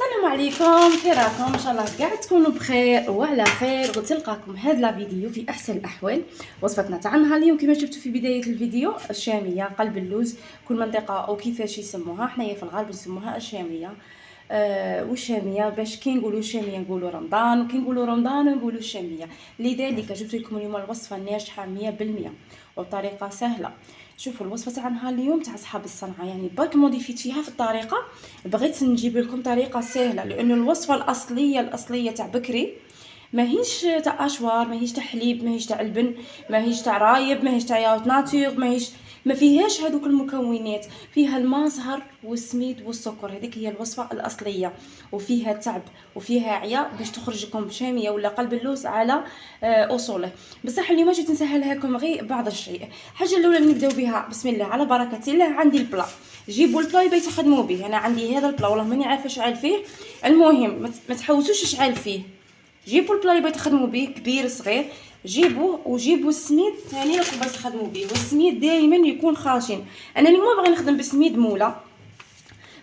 السلام عليكم، كي راكم؟ ان شاء الله كاع تكونوا بخير وعلى خير وتلقاكم هاد لا فيديو في احسن الاحوال. وصفتنا تاع نهار اليوم كما شفتوا في بدايه الفيديو الشاميه قلب اللوز. كل منطقه او كيفاش يسموها، حنايا في الغالب نسموها الشاميه. والشاميه باش كي نقولوا الشاميه نقولوا رمضان، وكي نقولوا رمضان نقولوا الشاميه. لذلك جبت لكم اليوم الوصفه ناجحه 100% وبطريقه سهله. شوفوا الوصفه تاع نهار اليوم تاع صحاب الصنعه، يعني برك موديفيت فيها في الطريقه. بغيت نجيب لكم طريقه سهله لانه الوصفه الاصليه تاع بكري ماهيش تاع اشوار، ماهيش تاع حليب، ماهيش تاع البن، ماهيش تاع رايب، ماهيش تاع ياغورت ناتور، ما فيهاش هذوك المكونات. فيها الماء زهر والسميد والسكر، هذيك هي الوصفه الاصليه. وفيها تعب وفيها عيا باش تخرج لكم شاميه ولا قلب اللوز على اصوله. بصح اليوم جيت نسهلها لكم غير بعض الشيء. الحاجه الاولى اللي نبداو بها بسم الله على بركه الله. عندي البلا، جيبوا البلا اللي تخدموا به. انا عندي هذا البلا والله ماني عارفه شحال فيه. المهم ما تحوسوش شحال فيه، جيبوا البلا اللي تخدموا به كبير صغير، جيبوه وجيبوا السميد ثاني راكم تخدموا به. والسميد دائما يكون خاشن. انا اليوم باغي نخدم بسميد موله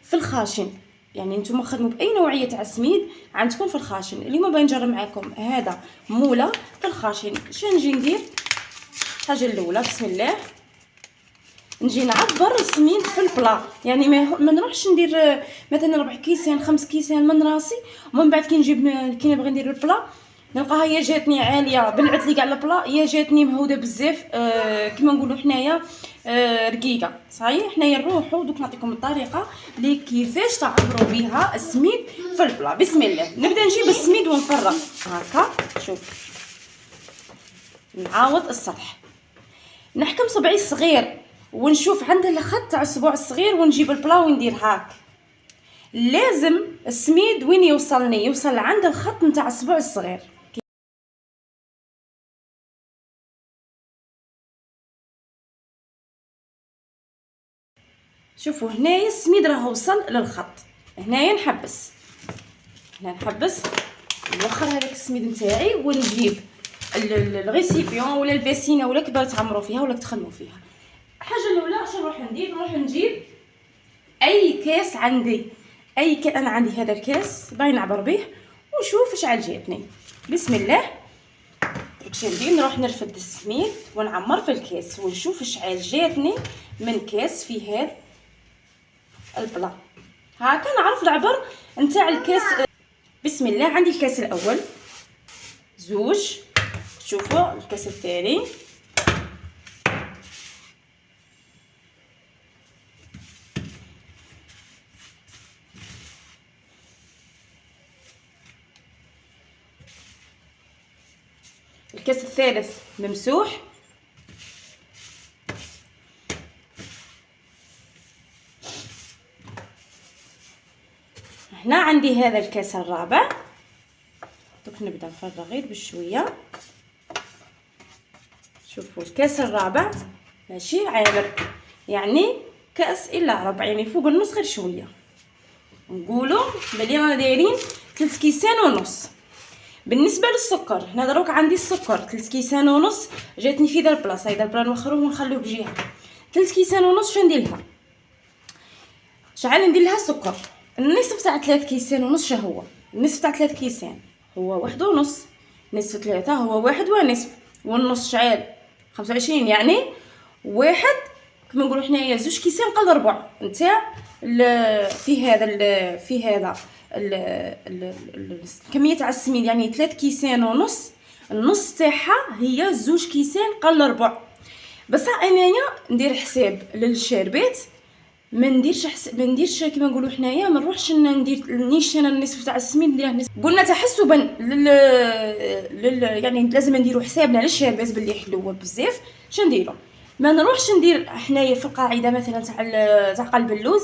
في الخاشن، يعني نتوما خدموا باي نوعيه تاع السميد عندكم في الخاشن. اليوم باغي نجرب معكم هذا موله في الخاشن. شنو نجي ندير؟ الحاجه الاولى بسم الله نجي نعبر السميد في البلا، يعني ما نروحش ندير مثلا 4 كيسان 5 كيسان من راسي، ومن بعد كي نجيب كي نبغي ندير البلا نلقاها يا جاتني عاليه بلعت لي كاع البلا، يا جاتني مهوده بزاف كما نقولوا حنايا رقيقه. صحيح حنايا نروحوا دوك نعطيكم الطريقه اللي كيفاش تعبروا بها السميد في البلا. بسم الله نبدا نجيب السميد ونفرغ هكا. شوف نعاود السطح، نحكم صبعي الصغير ونشوف عند الخط تاع الصبع الصغير ونجيب البلا وندير هاك. لازم السميد وين يوصلني؟ يوصل عند الخط نتاع الصبع الصغير. شوفوا هنايا السميد راه وصل للخط، هنايا نحبس، هنا نحبس نوخر هذاك السميد نتاعي ونجيب الغيسيبيون ولا الباسينه ولا كبار تعمروا فيها ولا تخدموا فيها. الحاجه الاولى اش نروح ندير؟ نروح نجيب اي كاس عندي، انا عندي هذا الكاس باغي نعبر به ونشوف شحال جاتني. بسم الله واش ندير؟ نروح نرفد السميد ونعمر في الكاس ونشوف شحال جاتني من كاس في هذا البلا. هاكا نعرف العبر نتاع الكاس. بسم الله عندي الكاس الاول، زوج، شوفوا الكاس الثاني، الكاس الثالث ممسوح، هنا عندي هذا الكاس الرابع. دوك نبدا نفرغ غير بشويه. شوفوا الكاس الرابع ماشي عامر، يعني كاس الا ربع، يعني فوق النص غير شويه. نقولوا بلي رانا دايرين 3 كيسان ونص. بالنسبه للسكر هنا دروك عندي السكر 3 كيسان ونص جاتني في ذا البلاصه. هذا البلا نوخروه ونخلوه بجهه. 3 كيسان ونص شندير لها؟ شحال ندير لها السكر؟ النصف تاع 3 كيسان ونص هو النصف تاع 3 كيسان هو 1 ونص، نصف 3 هو 1 ونصف، والنص شحال؟ 25، يعني واحد كما نقولوا حنايا 2 كيسان قل ربع نتاع في هذا الكميه تاع السميد، يعني 3 كيسان ونص النص تاعها هي 2 كيسان قل ربع. بصح انايا ندير حساب للشربات، ما نديرش كما نقولوا حنايا، ما نروحش ندير نيش انا النصف تاع السميد نديره نصف. قلنا تحسبا يعني لازم نديروا حسابنا للشربات باللي حلوه بزاف. نديروا ما نروحش ندير حنايا في القاعده مثلا تاع قلب اللوز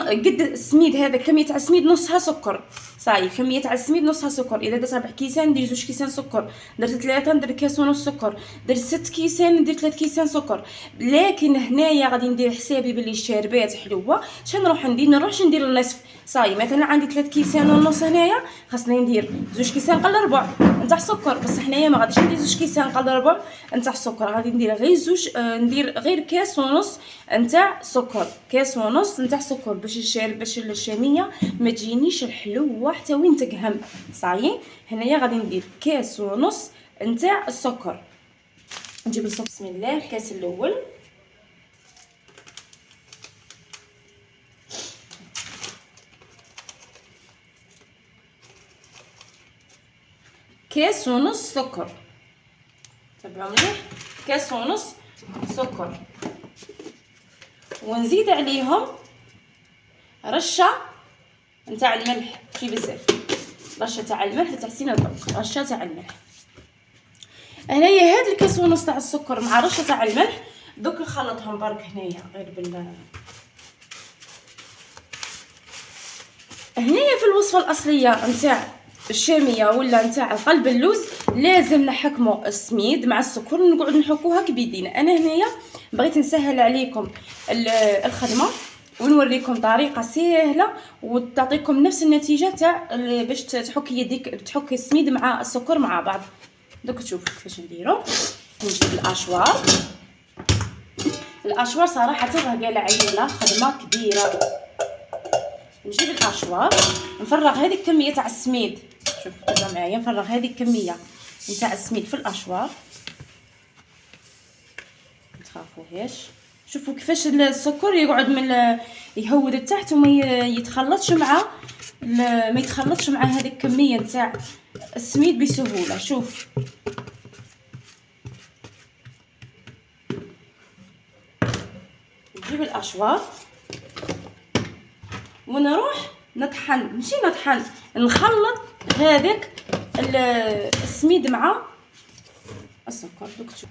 قد السميد هذا كميه تاع السميد نصها سكر. صاي كميه تاع السميد نصها سكر. اذا درت 4 كيسان ندير 2 كيسان سكر، درت 3 ندير كاس ونص سكر، درت 6 كيسان ندير 3 كيسان سكر. لكن هنايا غادي ندير حسابي باللي الشاربات حلوه. نروح ندير؟ نروحش ندير النصف. صاي مثلا عندي 3 كيسان ونص، هنايا خاصني ندير 2 كيسان قل ربع نتاع السكر. بس حنايا ما غاديش ندير 2 كيسان قل ربع نتاع السكر، غادي ندير غير ندير غير كاس ونص نتاع سكر، كاس ونص نتاع سكر باش الشاميه ما تجينيش الحلوه حتى وين تقهم. صايي هنايا غادي ندير كاس ونص نتاع السكر. نجيب السكر بسم الله. الكاس الاول كاس ونص سكر، تبعوا مليح، كاس ونص سكر. ونزيد عليهم رشه نتاع الملح، ماشي بزاف، رشه تاع الملح تاع سين الذوق، رشه تاع الملح. هنايا هاد الكاس ونص تاع السكر مع رشه تاع الملح دوك نخلطهم برك هنايا غير هنايا في الوصفه الاصليه نتاع الشاميه ولا نتاع قلب اللوز لازم نحكموا السميد مع السكر ونقعد نحكوها بيدينا. انا هنايا بغيت نسهل عليكم الخدمه ونوريكم طريقه سهله وتعطيكم نفس النتيجه تاع باش تحكي يديك تحكي السميد مع السكر مع بعض. دوك تشوفوا كيفاش نديرو. نجيب الاشوار. الاشوار صراحه راه قال عيله خدمه كبيره. نجيب الاشوار نفرغ هذيك الكميه تاع السميد، شوفوا تبعوا معايا، نفرغ هذيك الكميه نتاع السميد في الاشوار. ما تخافوهاش. شوفوا كيفاش السكر يقعد من يهود التحت وما يتخلطش مع ما يتخلطش مع هذيك الكميه نتاع السميد بسهوله. شوف نجيب الاشوار ونروح نطحن، ماشي نطحن، نخلط هذاك السميد مع السكر. دوك تشوف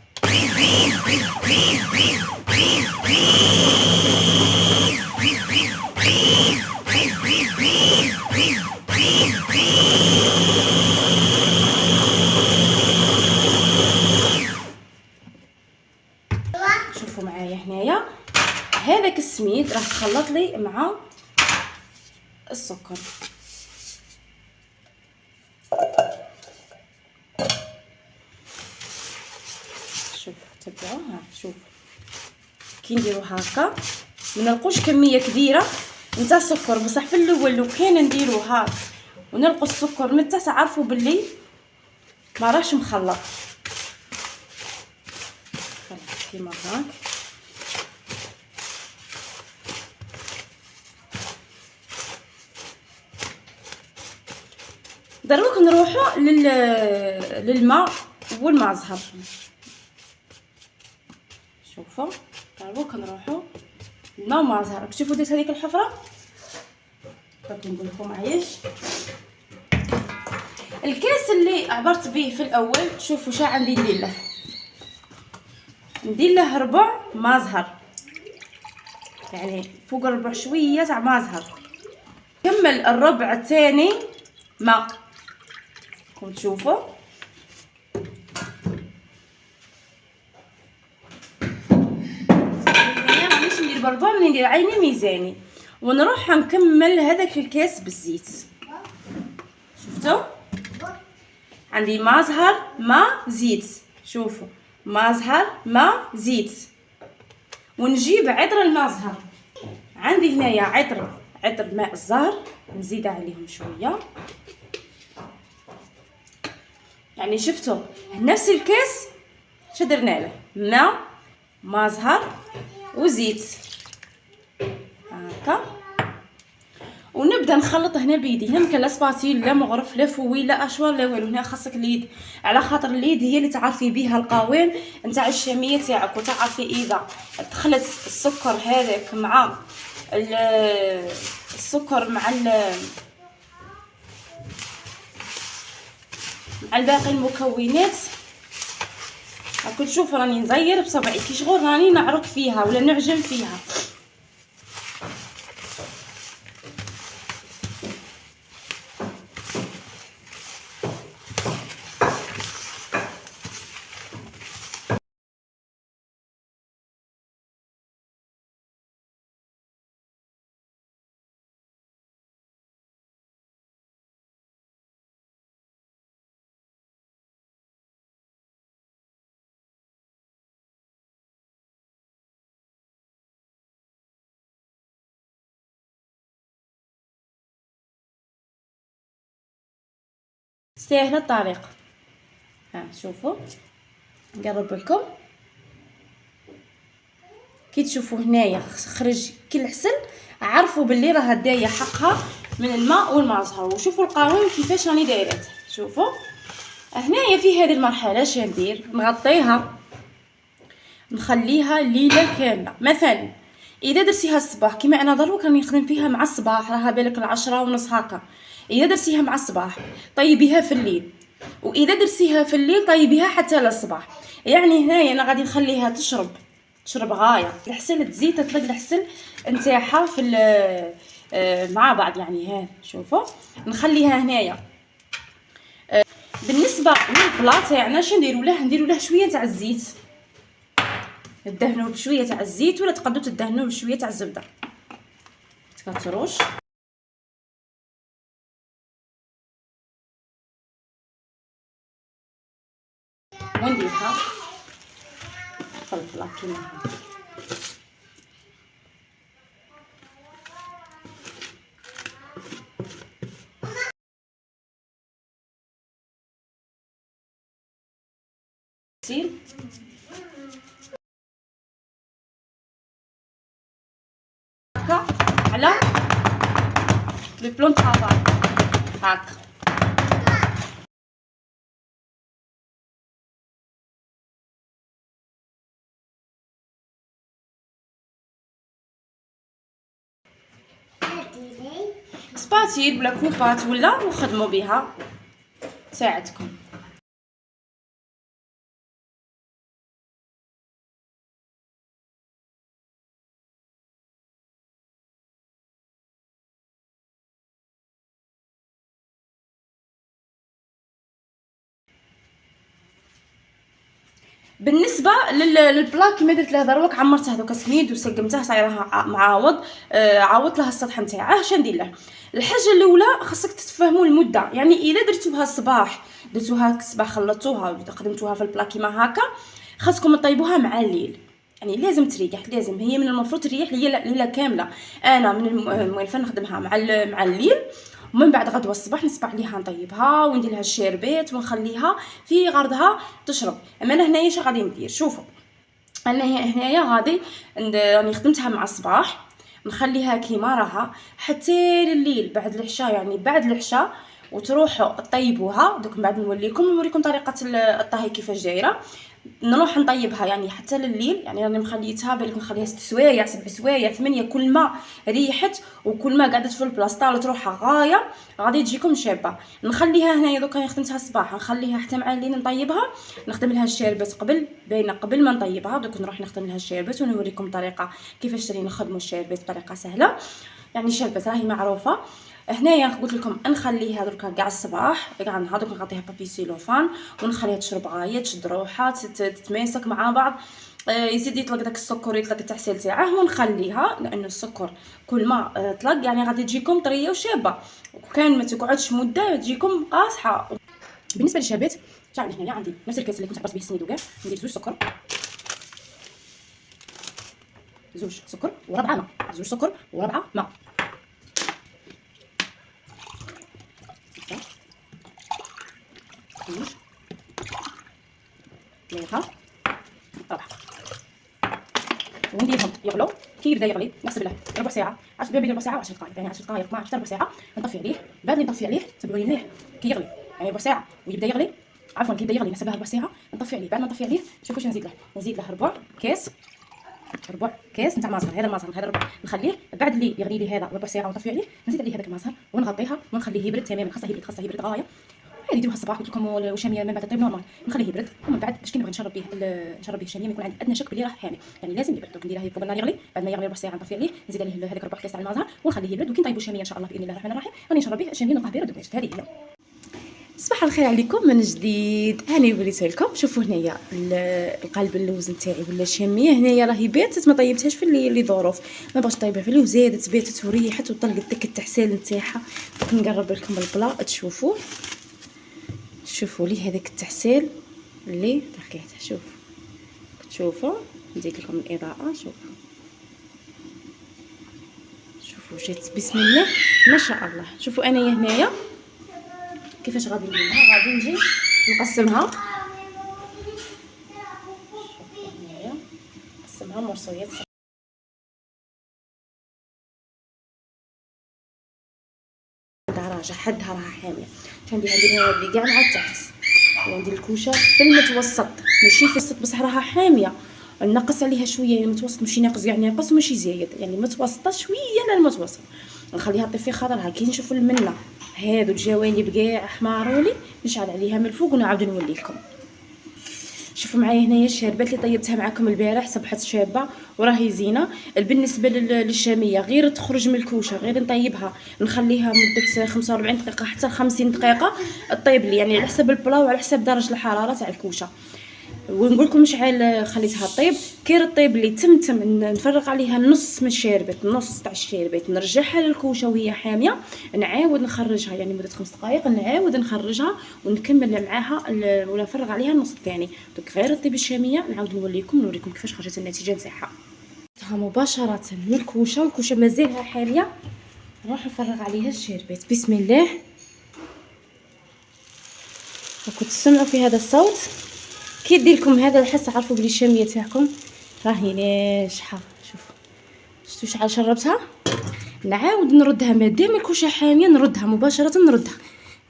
شوفوا معايا هنايا هذاك السميد راه تخلط لي مع السكر. شوف تبعوا ها، شوف كي نديرو هكا ما نلقوش كميه كبيره نتاع السكر، بصح في الاول لو كان نديرو هاك ونلقوا السكر من تحت عرفوا باللي ما راهش مخلط. خلاص كيما هاك. دروك نروحوا للماء والمعزهر. شوفوا دروك نروحوا للماء والمعزهر. شوفوا درت هذيك الحفره، راكم نقول لكم عايش الكاس اللي عبرت به في الاول. شوفوا شا عندي ندير له ربع مازهر، يعني فوق الربع شويه تاع مازهر. كمل الربع الثاني ماء. كم تشوفوا انا مانيش ندير بربع، ملي ندير عيني ميزاني. ونروح نكمل هذاك الكاس بالزيت. شفتوا عندي مازهر ماء زيت، شوفوا مازهر ماء زيت. ونجيب عطر المازهر، عندي هنايا عطر ماء الزهر نزيد عليهم شويه. يعني شفتوا نفس الكاس شدرنا له ماء مازهر وزيت هكا. ونبدا نخلط هنا بيدي. هنا كان لا سباتيل لا مغرف لا فوي لا اشوار لا والو. هنا خاصك اليد، على خاطر اليد هي اللي تعرفي بها القوام نتاع الشاميه تاعك، وتعرفي اذا دخلت السكر هذاك مع السكر مع الباقي المكونات. راكم تشوفوا راني نزير بصبعي كي شغل راني نعرق فيها ولا نعجن فيها. ساهله الطريقه. ها شوفوا نقرب لكم كي تشوفوا هنايا خرج كي العسل، عرفوا باللي راه دايه حقها من الماء والماء زهر. وشوفوا القوام كيفاش راني دايرات. شوفوا هنايا في هذه المرحله اش ندير، نغطيها نخليها ليله كامله. مثلا اذا درتيها الصباح كيما انا دروك راني نخدم فيها مع الصباح، راها بالك 10:30 هكا، اذا درتيها مع الصباح طيبيها في الليل، واذا درتيها في الليل طيبيها حتى للصباح. يعني هنايا انا غادي نخليها تشرب غايه الحسل، تزيد تطلق الحسل نتاعها في مع بعض. يعني ها شوفوا نخليها هنايا. بالنسبه للبلا تاعنا اش نديروا له شويه تاع الزيت، ندهنوه بشويه تاع الزيت، ولا تقدروا تدهنوه بشويه تاع الزبده. تكثروش ونديرها فلفله كيما هكا. هكا على لو بلون طرافاي هكا. سباتيل ولا كوبات ولا نخدموا بها تساعدكم. بالنسبه للبلا كيما درت له دروك، عمرته هذوك سميد وسقمته صايره معاوض. عاودت له السطح نتاعه. اش ندير له؟ الحاجه الاولى خاصك تتفهموا المده. يعني اذا درتوها الصباح، خلطتوها وقدمتوها في البلا كيما هكا، خاصكم تطيبوها مع الليل. يعني لازم تريح، لازم هي من المفروض تريح ليله كامله. انا من المؤلفه نخدمها مع الليل، ومن بعد غدوه الصباح نصبح عليها نطيبها وندير لها الشربات ونخليها في غرضها تشرب. اما انا هنايا اش غادي ندير؟ شوفوا انا هنايا غادي راني خدمتها مع الصباح، نخليها كيما راها حتى لليل بعد العشاء. يعني بعد العشاء وتروحوا طيبوها. دوك من بعد نوريكم طريقه الطهي كيفاش دايره. نروح نطيبها يعني حتى لليل. يعني راني مخليتها بالك نخليها 6 سوايع 7 سوايع 8، كل ما ريحت وكل ما قعدت في البلاصه تروحها غايه غادي تجيكم شابه. نخليها هنايا دوكا خدمتها الصباح، نخليها حتى مع الليل نطيبها. نخدم لها الشربات قبل ما نطيبها. دوك نروح نخدم لها الشربات ونوريكم طريقه كيفاش نخدموا الشربات بطريقه سهله. يعني الشربات راهي معروفه. هنايا قلت لكم نخليها دركا كاع الصباح، كاع النهار دوك نغطيها بابي سيلوفان ونخليها تشرب غايه، تشد روحها، تتماسك مع بعض. يزيد يطلق داك السكر، يطلق التعسيل تاعه، ونخليها لانه السكر كل ما طلق يعني غادي تجيكم طريه وشابه. وكان ما تقعدش مده تجيكم قاصحه. بالنسبه للشربات تاع هنايا عندي نفس الكاس اللي كنت عبرت به السنيد وكاع، ندير 2 سكر، 2 سكر وربعه ماء، 2 سكر وربعه ماء. جوج ثلاثة ربعة، ونديرهم يغلو. كي يبدا يغلي نحسب له ربع ساعة، 10 ربع ساعة و10 دقائق. يعني 10 دقائق 12 حتى ربع ساعة نطفي عليه. بعد اللي نطفي عليه تبعوني مليح كي يغلي، يعني ربع ساعة ويبدا يغلي. عفوا كي يبدا يغلي نحسبها ربع ساعة نطفي عليه. بعد ما نطفي عليه شوفوا واش نزيد له ربع كاس نتاع مازهر. هذا المازهر هذا ربع نخليه. بعد اللي يغلي لي هذا ربع ساعة ونطفي عليه نزيد عليه هذاك المازهر ونغطيها ونخليه يبرد تماما. خاصه يبرد غاية. هذه نديروها الصباح قلت لكم وشاميه من بعد الطيب نورمال نخليه يبرد. ومن بعد باش كي نبغي نشرب به الشاميه ما يكون عندي ادنى شك بلي راه حامي، يعني لازم يبرد. دوك نديرها فوق النار يغلي. بعد ما يغلي ربع ساعه نطفي عليه نزيد عليه هذاك ربع كاس تاع المازهر ونخليه يبرد. وكي نطيبوا الشاميه ان شاء الله باذن الله الرحمن الرحيم راني نشرب به الشاميه نطلع بارد وبارد. هذه هي. صباح الخير عليكم من جديد. هاني وريت لكم. شوفوا هنايا القلب اللوز نتاعي ولا الشاميه هنايا راهي باتت، ما طيبتهاش في اللي ظروف ما باش طيبها في اللي، وزادت باتت وريحت وطلقت داك التعسال نتاعها. نقرب لكم البلا شوفوا لي هذاك التعسال اللي طلقته. شوفوا نزيد لكم الاضاءه. شوفوا جات بسم الله ما شاء الله. شوفوا انايا هنايا كيفاش غادي نديرها؟ غادي نجي نقسمها مرصويات درجه حدها راها حاميه. غندير هذه كاع مع التحت، وندير الكوشه في المتوسط، ماشي في الوسط بصح راها حاميه. نقص عليها شويه، يعني المتوسط ماشي ناقص كاع ناقص وماشي زايد، يعني متوسطه شويه للمتوسط. نخليها طيب في خضرها. كي نشوفوا المنه هادو الجوانب كاع حمارولي، نشعل عليها من الفوق ونعاود نولي لكم. شوفوا معايا هنايا الشاربات اللي طيبتها معكم البارح، صبحت شابه وراهي زينه. بالنسبه للشاميه غير تخرج من الكوشه، غير نطيبها نخليها مده 45 دقيقه حتى 50 دقيقه طيب لي، يعني على حسب البلا وعلى حسب درجه الحراره تاع الكوشه. ونقول لكم شحال خليتها طيب. كي الطيب اللي تم نفرغ عليها نص من الشاربات، نص تاع الشاربات، نرجعها للكوشه وهي حاميه، نعاود نخرجها يعني مده 5 دقائق، نعاود نخرجها ونكمل معاها ولا نفرغ عليها النص الثاني. دوك غير الطيب الشاميه نعاود نوريكم كيفاش خرجت النتيجه نتاعها. مباشره من الكوشه، والكوشه مازالها حاميه، نروح نفرغ عليها الشاربات. بسم الله. راكم تسمعوا في هذا الصوت. كي يدير لكم هذا الحس عرفوا بلي الشاميه تاعكم راهي ناجحه. شوفوا شفتوا شحال شربتها. نعاود نردها مادام الكوشه حاميه، نردها مباشره، نردها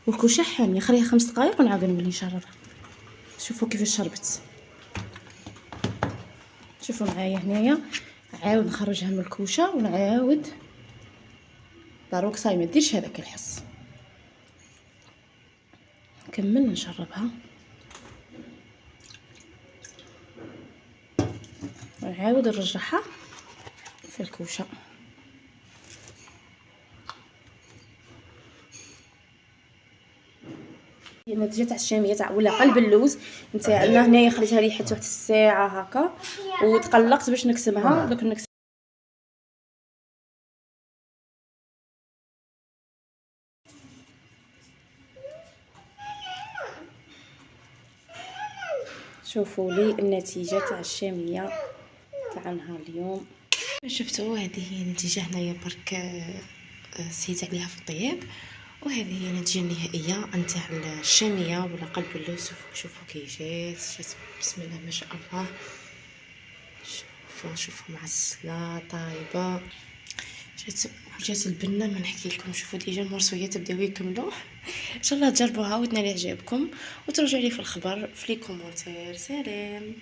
والكوشه حاميه، خليها 5 دقائق ونعاود نولي نشربها. شوفوا كيفاش شربت. شوفوا معايا هنايا، عاود نخرجها من الكوشه ونعاود داروك صاي ما ديرش هذاك الحس. نكمل نشربها ونعاود نرجعها في الكوشه. النتيجه تاع الشاميه تاع ولا قلب اللوز نتاعنا هنايا. خليتها ريحه واحد الساعه هكا وتقلقت باش نقسمها. دوك شوفوا لي النتيجه تاع الشاميه تاع نهار اليوم. شفتوا هذه هي النتيجه هنايا برك سيت عليها في الطياب. وهذه هي النتيجه النهائيه نتاع الشاميه ولا قلب اللوز. شوفوا كي جات بسم الله ما شاء الله. شوفوا معسله طايبه. جات البنه ما نحكي لكم. شوفوا ديجا المرصويات بداو يكملوا. ان شاء الله تجربوها وتنال اعجابكم وترجعوا لي في الخبر في لي كومونتير. سلام.